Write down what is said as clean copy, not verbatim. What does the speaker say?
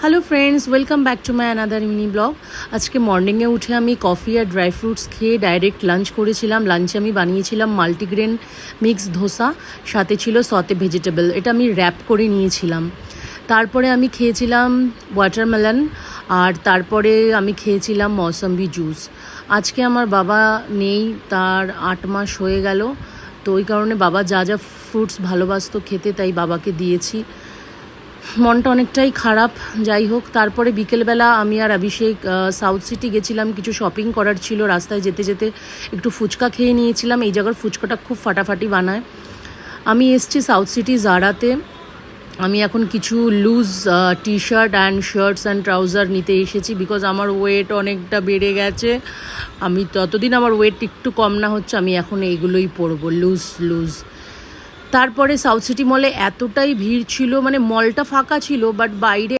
Hello friends, welcome back to my another mini blog. আজকে মর্নিংয়ে উঠে আমি কফি আর dry fruits খেয়ে ডাইরেক্ট লাঞ্চ করেছিলাম। লাঞ্চে আমি বানিয়েছিলাম মাল্টিগ্রেন মিক্স ধোসা, সাথে ছিল সতে ভেজিটেবল। এটা আমি র্যাপ করে নিয়েছিলাম। তারপরে আমি খেয়েছিলাম ওয়াটারমেলন, আর তারপরে আমি খেয়েছিলাম মৌসম্বি জুস। আজকে আমার বাবা নেই, তার 8 মাস হয়ে গেল, তো ওই কারণে বাবা যা যা ফ্রুটস ভালোবাসতো খেতে, তাই বাবাকে দিয়েছি। মনটা অনেকটাই খারাপ। যাই হোক, তারপরে বিকেলবেলা আমি আর অভিষেক সাউথ সিটি গেছিলাম, কিছু শপিং করার ছিল। রাস্তায় যেতে যেতে একটু ফুচকা খেয়ে নিয়েছিলাম। এই জায়গার ফুচকাটা খুব ফাটাফাটি বানায়। আমি এসছি সাউথ সিটি জারাতে। আমি এখন কিছু loose T shirt and shirts and trouser নিতে এসেছি, বিকজ আমার ওয়েট অনেকটা বেড়ে গেছে। আমি ততদিন আমার ওয়েট একটু কম না হচ্ছে, আমি এখন এইগুলোই পরবো, লুজ লুজ। তারপরে সাউথ সিটি মলে এতটাই ভিড় ছিল, মানে মলটা ফাঁকা ছিল, বাট বাইরে